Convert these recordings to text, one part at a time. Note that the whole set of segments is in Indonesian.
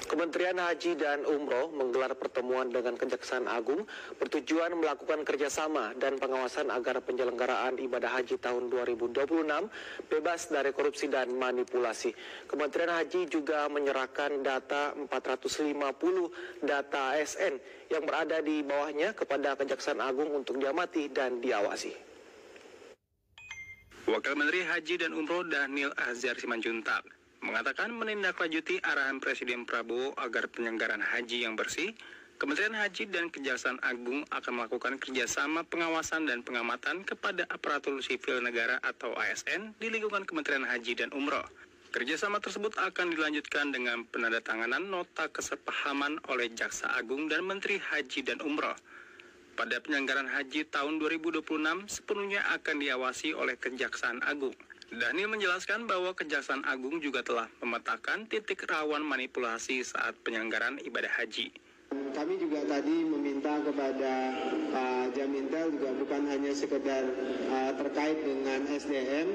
Kementerian Haji dan Umroh menggelar pertemuan dengan Kejaksaan Agung bertujuan melakukan kerjasama dan pengawasan agar penyelenggaraan ibadah haji tahun 2026 bebas dari korupsi dan manipulasi. Kementerian Haji juga menyerahkan data 450 data ASN yang berada di bawahnya kepada Kejaksaan Agung untuk diamati dan diawasi. Wakil Menteri Haji dan Umroh Dhanil Azhar Simanjuntak mengatakan menindaklanjuti arahan Presiden Prabowo agar penyelenggaraan haji yang bersih, Kementerian Haji dan Kejaksaan Agung akan melakukan kerjasama pengawasan dan pengamatan kepada aparatur sipil negara atau ASN di lingkungan Kementerian Haji dan Umroh. Kerjasama tersebut akan dilanjutkan dengan penandatanganan nota kesepahaman oleh Jaksa Agung dan Menteri Haji dan Umroh. Pada penyelenggaraan haji tahun 2026 sepenuhnya akan diawasi oleh Kejaksaan Agung. Dhanil menjelaskan bahwa Kejaksaan Agung juga telah memetakan titik rawan manipulasi saat penyelenggaraan ibadah haji. Kami juga tadi meminta kepada Pak Jamintel juga bukan hanya sekedar terkait dengan SDM,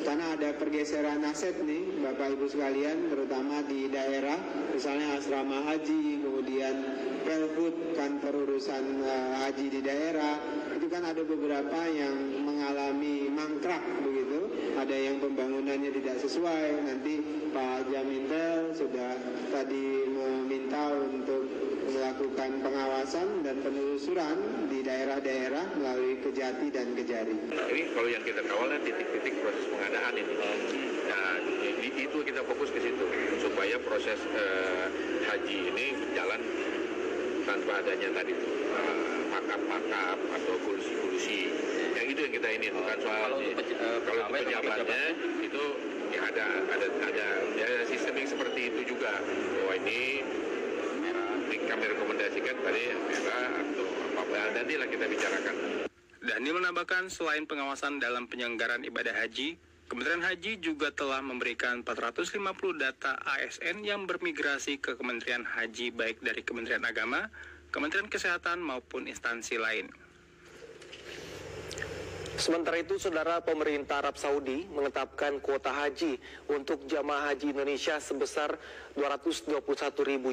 karena ada pergeseran aset nih Bapak Ibu sekalian, terutama di daerah, misalnya asrama haji, kemudian Pelfood, kantor urusan haji di daerah, itu kan ada beberapa yang mengalami mangkrak begitu, ada yang pembangunannya tidak sesuai. Nanti Pak Jamintel sudah tadi meminta untuk melakukan pengawasan dan penelusuran di daerah-daerah melalui Kejati dan Kejari. Ini kalau yang kita kawal titik-titik proses pengadaan ini. Nah, itu kita fokus ke situ supaya proses haji ini berjalan tanpa adanya tadi pakap-pakap atau kolusi-kolusi. Yang itu yang kita ini bukan soal kalau pejabatnya itu ya ada sistem yang seperti itu juga. Bahwa ini kami rekomendasikan tadi merah atau apa, nantilah kita bicarakan. Dhanil menambahkan selain pengawasan dalam penyelenggaraan ibadah haji, Kementerian Haji juga telah memberikan 450 data ASN yang bermigrasi ke Kementerian Haji baik dari Kementerian Agama, Kementerian Kesehatan maupun instansi lain. Sementara itu, Saudara, pemerintah Arab Saudi menetapkan kuota haji untuk jamaah haji Indonesia sebesar 221.000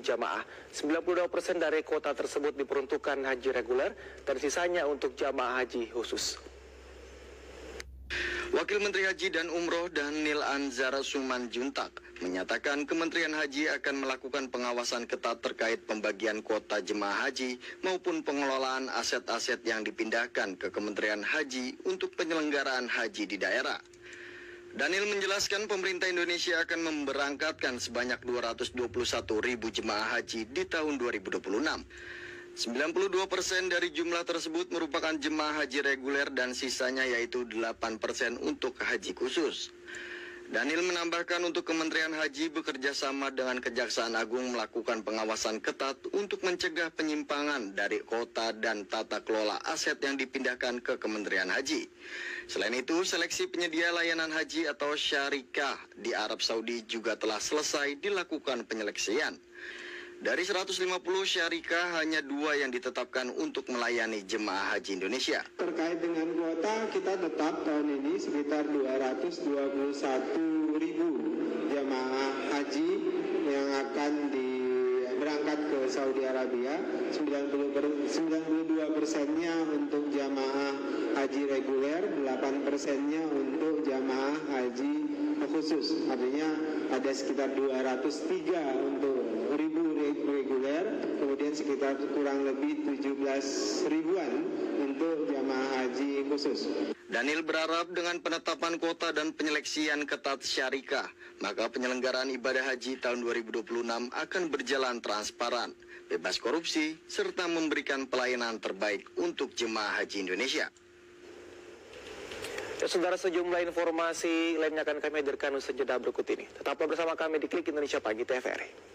jamaah. 92% dari kuota tersebut diperuntukkan haji reguler dan sisanya untuk jamaah haji khusus. Wakil Menteri Haji dan Umroh Dhanil Azhar Simanjuntak menyatakan Kementerian Haji akan melakukan pengawasan ketat terkait pembagian kuota jemaah haji maupun pengelolaan aset-aset yang dipindahkan ke Kementerian Haji untuk penyelenggaraan haji di daerah. Dhanil menjelaskan pemerintah Indonesia akan memberangkatkan sebanyak 221.000 jemaah haji di tahun 2026. 92% dari jumlah tersebut merupakan jemaah haji reguler dan sisanya yaitu 8% untuk haji khusus. Dhanil menambahkan untuk Kementerian Haji bekerja sama dengan Kejaksaan Agung melakukan pengawasan ketat untuk mencegah penyimpangan dari kota dan tata kelola aset yang dipindahkan ke Kementerian Haji. Selain itu, seleksi penyedia layanan haji atau syarikah di Arab Saudi juga telah selesai dilakukan penyeleksian. Dari 150 syarikah, hanya 2 yang ditetapkan untuk melayani jemaah haji Indonesia. Terkait dengan kuota, kita tetap tahun ini sekitar 221.000 jemaah haji yang akan berangkat ke Saudi Arabia. 92%-nya untuk jamaah haji reguler, 8%-nya untuk jamaah haji khusus. Artinya ada sekitar 203 untuk reguler, kemudian sekitar kurang lebih 17 ribuan untuk jamaah haji khusus. Dhanil berharap dengan penetapan kuota dan penyeleksian ketat syarikah, maka penyelenggaraan ibadah haji tahun 2026 akan berjalan transparan, bebas korupsi, serta memberikan pelayanan terbaik untuk jemaah haji Indonesia. Ya, Saudara, sejumlah informasi lainnya akan kami hadirkan usai jeda berikut ini. Tetaplah bersama kami di Klik Indonesia Pagi TVRI.